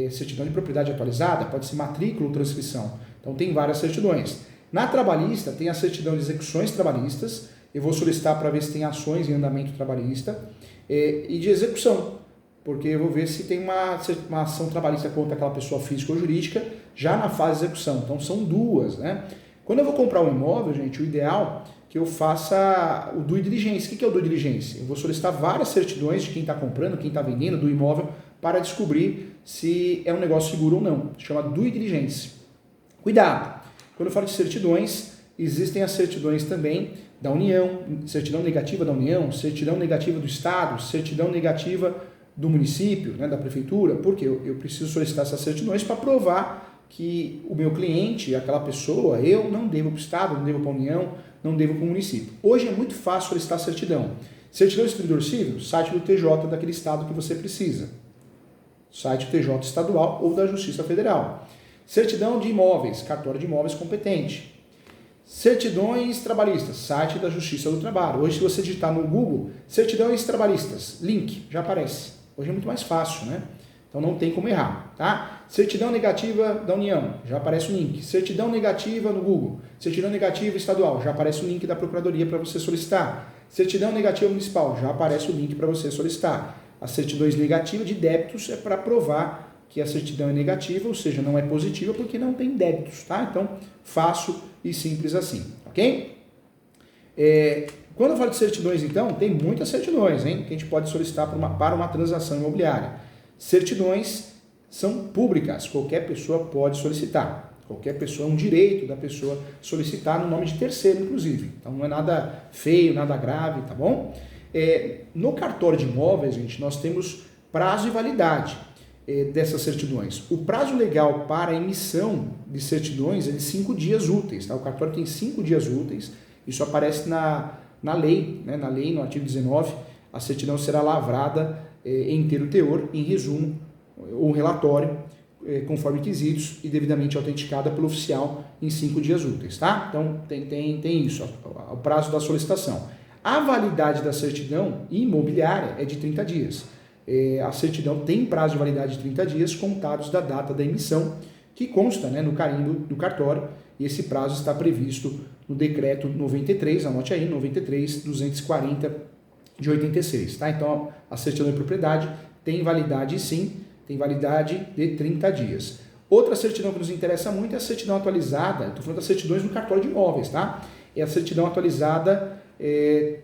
Certidão de propriedade atualizada, pode ser matrícula ou transcrição. Então tem várias certidões. Na trabalhista tem a certidão de execuções trabalhistas, eu vou solicitar para ver se tem ações em andamento trabalhista e de execução, porque eu vou ver se tem uma ação trabalhista contra aquela pessoa física ou jurídica já na fase de execução. Então são duas, né? Quando eu vou comprar um imóvel, gente, o ideal é que eu faça o due diligence. O que é o due diligence? Eu vou solicitar várias certidões de quem está comprando, quem está vendendo do imóvel para descobrir se é um negócio seguro ou não. Chama due diligence. Cuidado! Quando eu falo de certidões, existem as certidões também da União, certidão negativa da União, certidão negativa do Estado, certidão negativa do município, né, da prefeitura, porque eu preciso solicitar essas certidões para provar que o meu cliente, aquela pessoa, eu não devo para o Estado, não devo para a União, não devo para o município. Hoje é muito fácil solicitar certidão. Certidão de distribuidor civil, site do TJ daquele estado que você precisa. Site do TJ estadual ou da Justiça Federal. Certidão de imóveis, cartório de imóveis competente. Certidões trabalhistas, site da Justiça do Trabalho. Hoje, se você digitar no Google, certidões trabalhistas, link, já aparece. Hoje é muito mais fácil, né? Então não tem como errar, tá? Certidão negativa da União, já aparece o link. Certidão negativa no Google. Certidão negativa estadual, já aparece o link da Procuradoria para você solicitar. Certidão negativa municipal, já aparece o link para você solicitar. As certidões negativas de débitos é para provar que a certidão é negativa, ou seja, não é positiva porque não tem débitos, tá? Então, fácil e simples assim, ok? Quando eu falo de certidões, então, tem muitas certidões, hein? Que a gente pode solicitar para uma transação imobiliária. Certidões são públicas, qualquer pessoa pode solicitar. Qualquer pessoa, é um direito da pessoa solicitar no nome de terceiro, inclusive. Então, não é nada feio, nada grave, tá bom? No cartório de imóveis, gente, nós temos prazo e validade dessas certidões. O prazo legal para a emissão de certidões é de 5 dias úteis. Tá? O cartório tem 5 dias úteis, isso aparece na lei, né? Na lei, no artigo 19, a certidão será lavrada em inteiro teor, em resumo, ou relatório, conforme quesitos e devidamente autenticada pelo oficial em 5 dias úteis. Tá? Então tem isso, o prazo da solicitação. A validade da certidão imobiliária é de 30 dias. A certidão tem prazo de validade de 30 dias contados da data da emissão, que consta, né, no carimbo do cartório, e esse prazo está previsto no decreto 93, anote aí, 93.240 de 86. Tá? Então, a certidão de propriedade tem validade, sim, tem validade de 30 dias. Outra certidão que nos interessa muito é a certidão atualizada, estou falando das certidões no cartório de imóveis, tá? É a certidão atualizada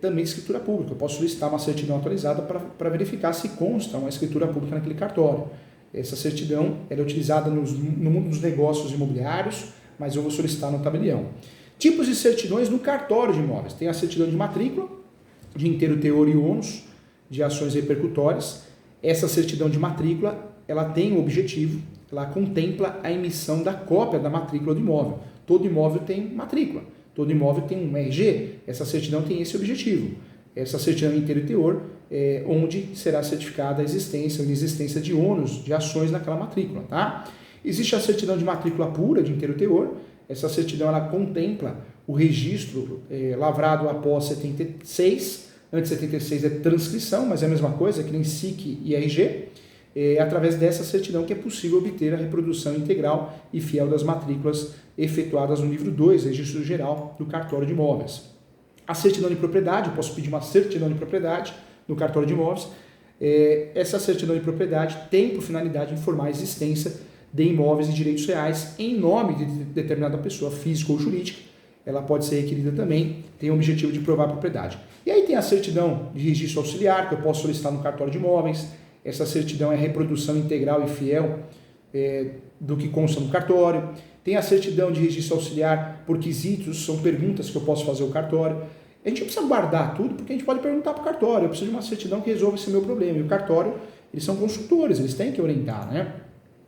também de escritura pública. Eu posso solicitar uma certidão atualizada para verificar se consta uma escritura pública naquele cartório. Essa certidão ela é utilizada no mundo dos negócios imobiliários, mas eu vou solicitar no tabelião. Tipos de certidões no cartório de imóveis. Tem a certidão de matrícula, de inteiro teor e ônus, de ações repercutórias. Essa certidão de matrícula, ela tem o objetivo, ela contempla a emissão da cópia da matrícula do imóvel. Todo imóvel tem matrícula. Todo imóvel tem um RG, essa certidão tem esse objetivo. Essa certidão inteiro e teor, onde será certificada a existência ou inexistência de ônus, de ações naquela matrícula. Tá? Existe a certidão de matrícula pura, de inteiro e teor. Essa certidão ela contempla o registro lavrado após 76. Antes de 76 é transcrição, mas é a mesma coisa, que nem SIC e RG. É através dessa certidão que é possível obter a reprodução integral e fiel das matrículas efetuadas no livro 2, registro geral do cartório de imóveis. A certidão de propriedade, eu posso pedir uma certidão de propriedade no cartório de imóveis. Essa certidão de propriedade tem por finalidade informar a existência de imóveis e direitos reais em nome de determinada pessoa física ou jurídica. Ela pode ser requerida também, tem o objetivo de provar a propriedade. E aí tem a certidão de registro auxiliar, que eu posso solicitar no cartório de imóveis. Essa certidão é a reprodução integral e fiel do que consta no cartório. Tem a certidão de registro auxiliar por quesitos, são perguntas que eu posso fazer ao cartório. A gente não precisa guardar tudo, porque a gente pode perguntar para o cartório. Eu preciso de uma certidão que resolva esse meu problema. E o cartório, eles são consultores, eles têm que orientar, né?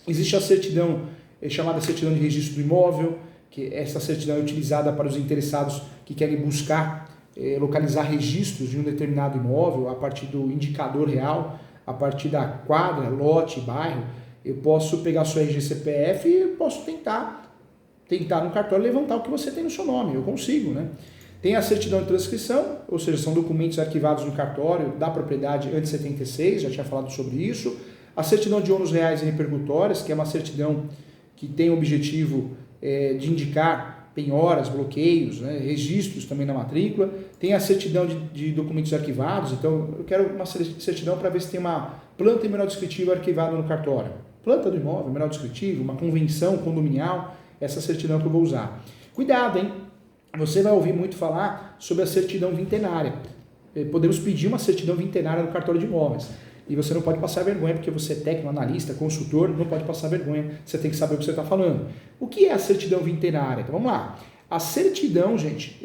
Existe a certidão chamada certidão de registro do imóvel, que essa certidão é utilizada para os interessados que querem buscar localizar registros de um determinado imóvel a partir do indicador real, a partir da quadra, lote, bairro. Eu posso pegar seu RG CPF e posso tentar no cartório levantar o que você tem no seu nome. Eu consigo, né? Tem a certidão de transcrição, ou seja, são documentos arquivados no cartório da propriedade antes de 76, já tinha falado sobre isso. A certidão de ônus reais e repercutórias, que é uma certidão que tem o objetivo de indicar penhoras, bloqueios, né, registros também na matrícula. Tem a certidão de documentos arquivados, então eu quero uma certidão para ver se tem uma planta e menor descritivo arquivada no cartório. Planta do imóvel, menor descritivo, uma convenção condominial, essa certidão que eu vou usar. Cuidado, hein? Você vai ouvir muito falar sobre a certidão vintenária. Podemos pedir uma certidão vintenária no cartório de imóveis. E você não pode passar vergonha, porque você é técnico, analista, consultor, não pode passar vergonha, você tem que saber o que você está falando. O que é a certidão vintenária? Então vamos lá. A certidão, gente,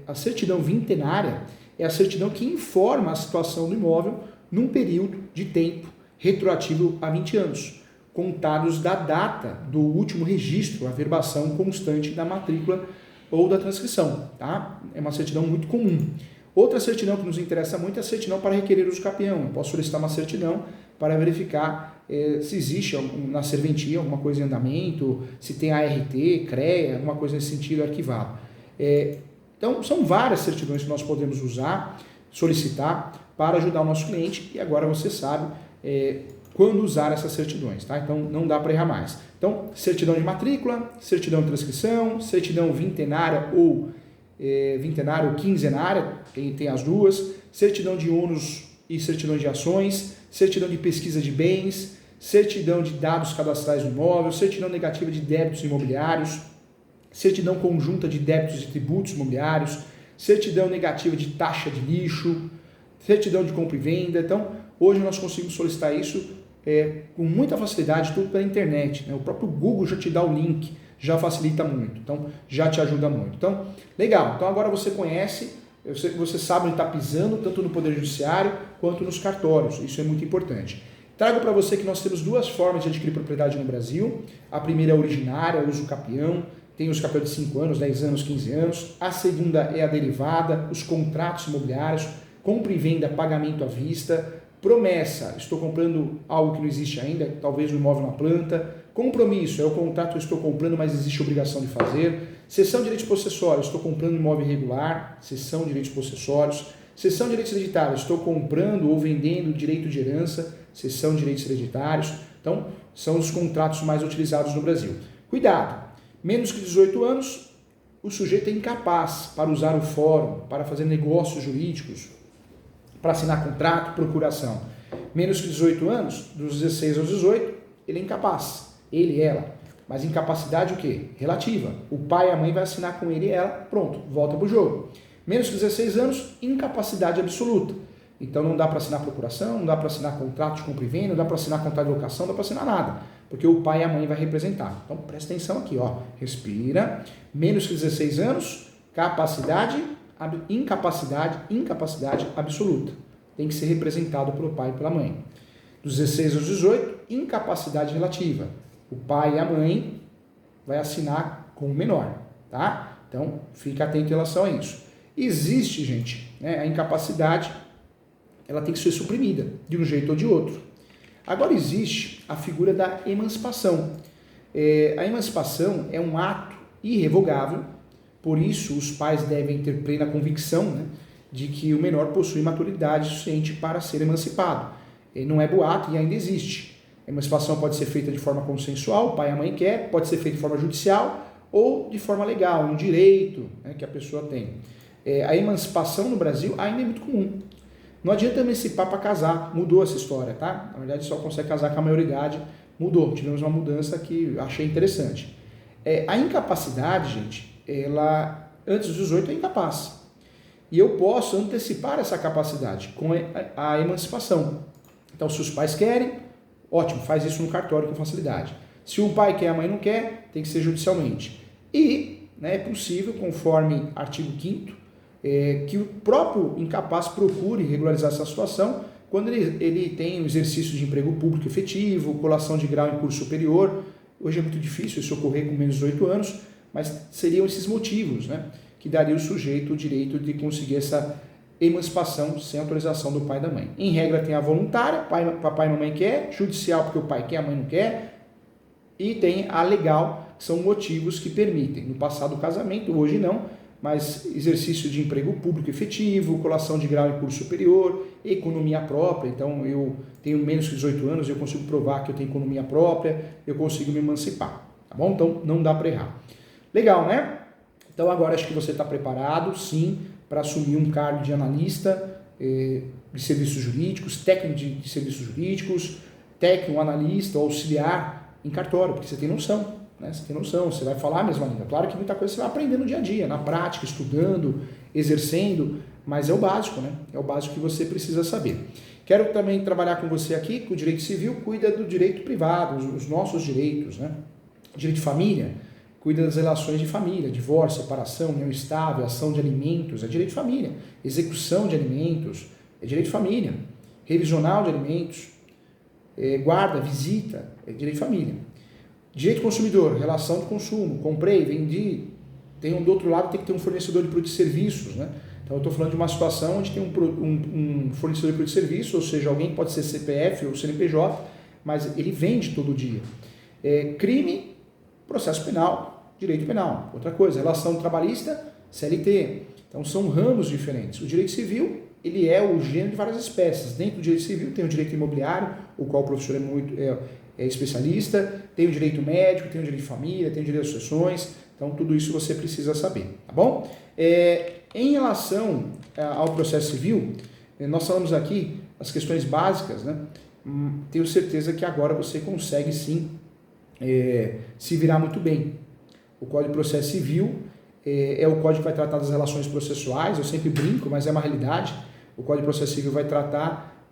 a certidão vintenária é a certidão que informa a situação do imóvel num período de tempo retroativo a 20 anos, contados da data do último registro, a verbação constante da matrícula ou da transcrição, tá? É uma certidão muito comum. Outra certidão que nos interessa muito é a certidão para requerer uso capião. Eu posso solicitar uma certidão para verificar se existe na serventia alguma coisa em andamento, se tem ART, CREA, alguma coisa nesse sentido arquivado. Então, são várias certidões que nós podemos usar, solicitar para ajudar o nosso cliente, e agora você sabe quando usar essas certidões, tá? Então, não dá para errar mais. Então, certidão de matrícula, certidão de transcrição, certidão vintenária ou vintenária ou quinzenária, tem as duas, certidão de ônus e certidão de ações, certidão de pesquisa de bens, certidão de dados cadastrais do imóvel, certidão negativa de débitos imobiliários, certidão conjunta de débitos e tributos imobiliários, certidão negativa de taxa de lixo, certidão de compra e venda. Então, hoje nós conseguimos solicitar isso com muita facilidade, tudo pela internet, né? O próprio Google já te dá o link, já facilita muito, então já te ajuda muito. Então, legal. Então agora você conhece, você sabe onde está pisando, tanto no Poder Judiciário quanto nos cartórios. Isso é muito importante. Trago para você que nós temos duas formas de adquirir propriedade no Brasil. A primeira é a originária, uso capião, tem os capião de 5 anos, 10 anos, 15 anos. A segunda é a derivada, os contratos imobiliários, compra e venda, pagamento à vista, promessa, estou comprando algo que não existe ainda, talvez um imóvel na planta. Compromisso, é o contrato que eu estou comprando, mas existe obrigação de fazer. Cessão de direitos possessórios, estou comprando imóvel irregular, cessão de direitos possessórios. Cessão de direitos hereditários, estou comprando ou vendendo direito de herança, cessão de direitos hereditários. Então, são os contratos mais utilizados no Brasil. Cuidado, menos que 18 anos, o sujeito é incapaz para usar o fórum, para fazer negócios jurídicos, para assinar contrato, procuração. Menos que 18 anos, dos 16 aos 18, ele é incapaz. Ele, ela. Mas incapacidade o quê? Relativa. O pai e a mãe vai assinar com ele e ela, pronto, volta pro jogo. Menos que 16 anos, incapacidade absoluta. Então não dá para assinar procuração, não dá para assinar contrato de compra e venda, não dá para assinar contrato de locação, não dá para assinar nada. Porque o pai e a mãe vai representar. Então presta atenção aqui, ó. Respira. Menos que 16 anos, incapacidade absoluta. Tem que ser representado pelo pai e pela mãe. Dos 16 aos 18, incapacidade relativa. O pai e a mãe vai assinar com o menor, tá? Então, fica atento em relação a isso. Existe, gente, né, a incapacidade, ela tem que ser suprimida, de um jeito ou de outro. Agora existe a figura da emancipação. A emancipação é um ato irrevogável, por isso os pais devem ter plena convicção, né, de que o menor possui maturidade suficiente para ser emancipado. Não é boato e ainda existe. A emancipação pode ser feita de forma consensual, o pai e a mãe quer, pode ser feita de forma judicial ou de forma legal, um direito, né, que a pessoa tem. A emancipação no Brasil ainda é muito comum. Não adianta emancipar para casar, mudou essa história, tá? Na verdade só consegue casar com a maioridade, mudou, tivemos uma mudança que eu achei interessante. A incapacidade, gente, ela antes dos 18 é incapaz. E eu posso antecipar essa capacidade com a emancipação. Então, se os pais querem, ótimo, faz isso no cartório com facilidade. Se o pai quer e a mãe não quer, tem que ser judicialmente. E é possível, conforme artigo 5º, que o próprio incapaz procure regularizar essa situação quando ele tem um exercício de emprego público efetivo, colação de grau em curso superior. Hoje é muito difícil isso ocorrer com menos de 18 anos, mas seriam esses motivos, né, que daria ao sujeito o direito de conseguir essa emancipação sem autorização do pai e da mãe. Em regra tem a voluntária, papai e mamãe quer, judicial porque o pai quer, a mãe não quer, e tem a legal, que são motivos que permitem. No passado o casamento, hoje não, mas exercício de emprego público efetivo, colação de grau em curso superior, economia própria. Então eu tenho menos que 18 anos, eu consigo provar que eu tenho economia própria, eu consigo me emancipar, tá bom? Então não dá para errar. Legal, né? Então agora acho que você está preparado, sim, para assumir um cargo de analista de serviços jurídicos, técnico de serviços jurídicos, técnico, analista, auxiliar em cartório, porque você tem noção, né? Você tem noção, você vai falar a mesma língua. Claro que muita coisa você vai aprender no dia a dia, na prática, estudando, exercendo, mas é o básico, né? É o básico que você precisa saber. Quero também trabalhar com você aqui que o direito civil cuida do direito privado, os nossos direitos, né? Direito de família, cuida das relações de família, divórcio, separação, união estável, ação de alimentos, é direito de família, execução de alimentos, é direito de família, revisional de alimentos, guarda, visita, é direito de família. Direito consumidor, relação de consumo, comprei, vendi, do outro lado tem que ter um fornecedor de produtos e serviços, né? Então eu estou falando de uma situação onde tem um fornecedor de produtos e serviços, ou seja, alguém que pode ser CPF ou CNPJ, mas ele vende todo dia. Crime, processo penal, direito penal. Outra coisa, relação trabalhista, CLT. Então são ramos diferentes. O direito civil, ele é o gênero de várias espécies. Dentro do direito civil tem o direito imobiliário, o qual o professor é especialista, tem o direito médico, tem o direito de família, tem o direito de sucessões. Então tudo isso você precisa saber, tá bom? Em relação ao processo civil, nós falamos aqui as questões básicas, né? Tenho certeza que agora você consegue sim se virar muito bem. O Código de Processo Civil é o código que vai tratar das relações processuais, eu sempre brinco, mas é uma realidade. O Código de Processo Civil vai tratar,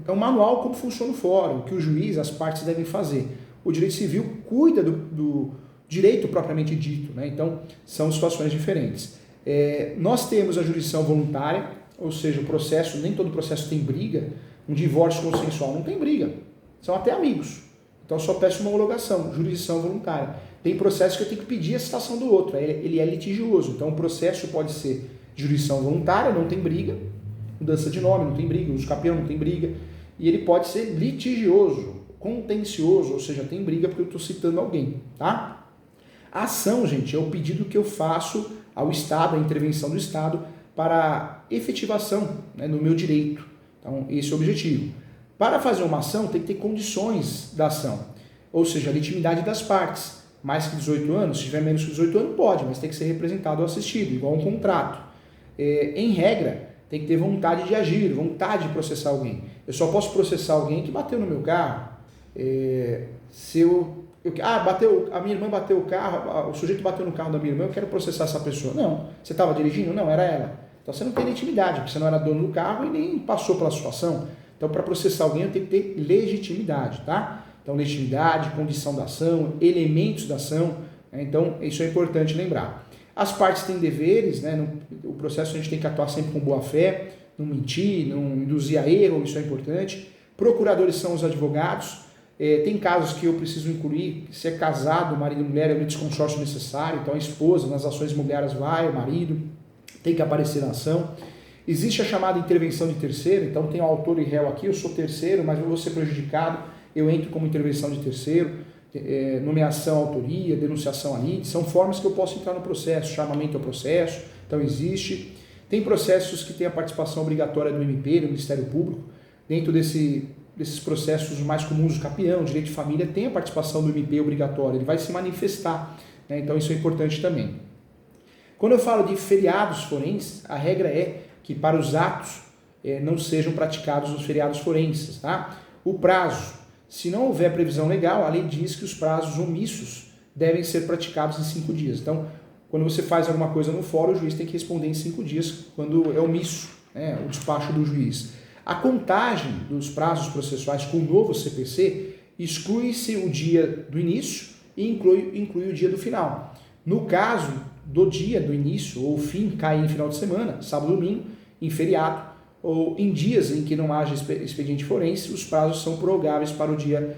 é um manual como funciona o fórum, o que o juiz, as partes devem fazer. O direito civil cuida do direito propriamente dito, né? Então são situações diferentes. Nós temos a jurisdição voluntária, ou seja, o processo, nem todo processo tem briga, um divórcio consensual não tem briga, são até amigos. Então eu só peço uma homologação, jurisdição voluntária. Tem processo que eu tenho que pedir a citação do outro, ele é litigioso. Então o processo pode ser jurisdição voluntária, não tem briga, mudança de nome, não tem briga, uso capião, não tem briga. E ele pode ser litigioso, contencioso, ou seja, tem briga porque eu estou citando alguém, tá? A ação, gente, é o pedido que eu faço ao Estado, a intervenção do Estado para efetivação, né, no meu direito. Então esse é o objetivo. Para fazer uma ação, tem que ter condições da ação, ou seja, a legitimidade das partes. Mais que 18 anos, se tiver menos que 18 anos, pode, mas tem que ser representado ou assistido, igual um contrato. Em regra, tem que ter vontade de agir, vontade de processar alguém. Eu só posso processar alguém que bateu no meu carro. A minha irmã bateu o carro, o sujeito bateu no carro da minha irmã, eu quero processar essa pessoa. Não, você estava dirigindo? Não, era ela. Então você não tem legitimidade, porque você não era dono do carro e nem passou pela situação. Então, para processar alguém, eu tenho que ter legitimidade, tá? Então, legitimidade, condição da ação, elementos da ação, né? Então, isso é importante lembrar. As partes têm deveres, né? O processo a gente tem que atuar sempre com boa fé, não mentir, não induzir a erro, isso é importante. Procuradores são os advogados. Tem casos que eu preciso incluir, se é casado, marido e mulher, é o litisconsórcio necessário, então a esposa, nas ações imobiliárias vai, o marido tem que aparecer na ação. Existe a chamada intervenção de terceiro, então tem o autor e réu aqui, eu sou terceiro, mas vou ser prejudicado, eu entro como intervenção de terceiro, nomeação, autoria, denunciação à lide, são formas que eu posso entrar no processo, chamamento ao processo, então existe. Tem processos que têm a participação obrigatória do MP, do Ministério Público, dentro desses processos mais comuns do capião, direito de família, tem a participação do MP obrigatória, ele vai se manifestar, né? Então isso é importante também. Quando eu falo de feriados forenses, a regra é que para os atos não sejam praticados os feriados forenses, tá? O prazo, se não houver previsão legal, a lei diz que os prazos omissos devem ser praticados em 5 dias. Então, quando você faz alguma coisa no fórum, o juiz tem que responder em 5 dias, quando é omisso, né, o despacho do juiz. A contagem dos prazos processuais com o novo CPC exclui-se o dia do início e inclui o dia do final. No caso do dia do início ou fim cair em final de semana, sábado, domingo, em feriado, ou em dias em que não haja expediente forense, os prazos são prorrogáveis para o dia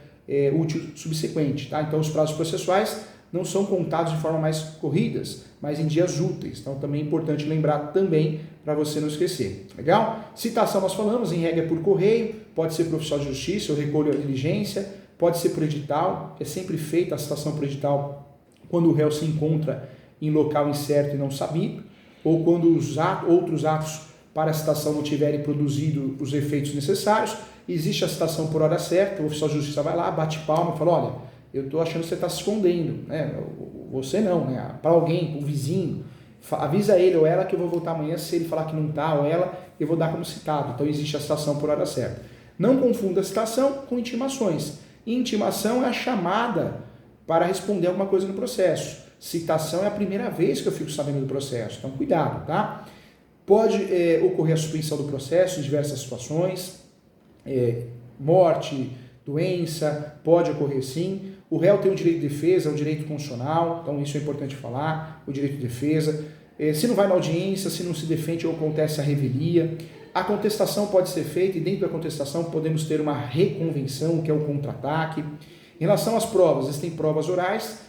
útil subsequente. Tá? Então, os prazos processuais não são contados de forma mais corridas, mas em dias úteis. Então, também é importante lembrar também para você não esquecer. Legal? Citação nós falamos, em regra por correio, pode ser por oficial de justiça ou recolho a diligência, pode ser por edital, é sempre feita a citação por edital quando o réu se encontra em local incerto e não sabido. ou quando os outros atos para a citação não tiverem produzido os efeitos necessários, existe a citação por hora certa, o oficial de justiça vai lá, bate palma e fala, olha, eu estou achando que você está se escondendo, né? Você não, né? Para alguém, para um vizinho, avisa ele ou ela que eu vou voltar amanhã, se ele falar que não está, ou ela, eu vou dar como citado. Então existe a citação por hora certa. Não confunda a citação com intimações. Intimação é a chamada para responder alguma coisa no processo. Citação é a primeira vez que eu fico sabendo do processo, então cuidado, tá? Pode ocorrer a suspensão do processo em diversas situações, morte, doença, pode ocorrer sim. O réu tem o direito de defesa, é um direito constitucional, então isso é importante falar, o direito de defesa. Se não vai na audiência, se não se defende ou acontece a revelia, a contestação pode ser feita e dentro da contestação podemos ter uma reconvenção, que é o contra-ataque. Em relação às provas, existem provas orais,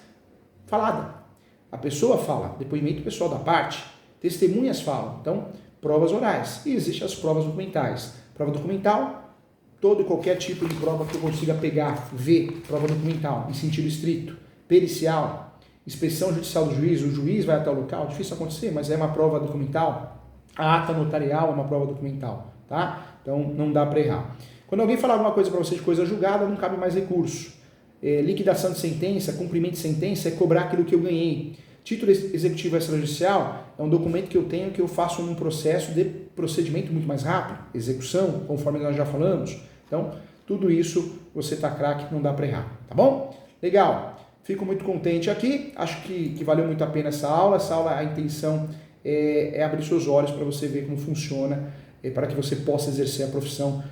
falada. A pessoa fala, depoimento pessoal da parte, testemunhas falam, então provas orais. E existem as provas documentais. Prova documental, todo e qualquer tipo de prova que eu consiga pegar, ver, prova documental, em sentido estrito, pericial, inspeção judicial do juiz, o juiz vai até o local, difícil acontecer, mas é uma prova documental, a ata notarial é uma prova documental, tá? Então não dá para errar. Quando alguém falar alguma coisa para você de coisa julgada, não cabe mais recurso. Liquidação de sentença, cumprimento de sentença é cobrar aquilo que eu ganhei. Título executivo extrajudicial é um documento que eu tenho que eu faço num processo de procedimento muito mais rápido, execução, conforme nós já falamos. Então, tudo isso você tá craque, não dá para errar, tá bom? Legal, fico muito contente aqui, acho que valeu muito a pena essa aula. Essa aula, a intenção é abrir seus olhos para você ver como funciona, para que você possa exercer a profissão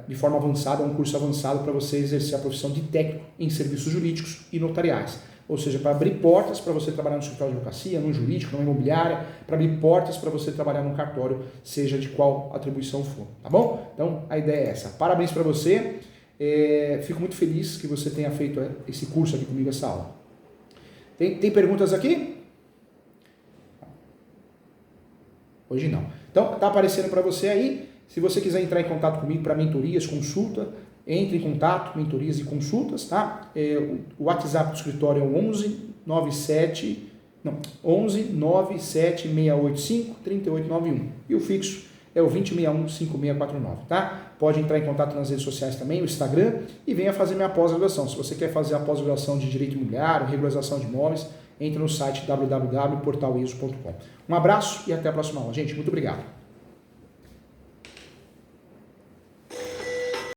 de forma avançada, um curso avançado para você exercer a profissão de técnico em serviços jurídicos e notariais. Ou seja, para abrir portas para você trabalhar no escritório de advocacia, no jurídico, numa imobiliária, para abrir portas para você trabalhar no cartório, seja de qual atribuição for, tá bom? Então, a ideia é essa. Parabéns para você, fico muito feliz que você tenha feito esse curso aqui comigo, essa aula. Tem perguntas aqui? Hoje não. Então, tá aparecendo para você aí, se você quiser entrar em contato comigo para mentorias, consulta, entre em contato, mentorias e consultas, tá? O WhatsApp do escritório é o 11 97685 3891. E o fixo é o 2061-5649, tá? Pode entrar em contato nas redes sociais também, no Instagram, e venha fazer minha pós-graduação. Se você quer fazer a pós-graduação de Direito Imobiliário, regularização de imóveis, entre no site www.portaliso.com. Um abraço e até a próxima aula. Gente, muito obrigado.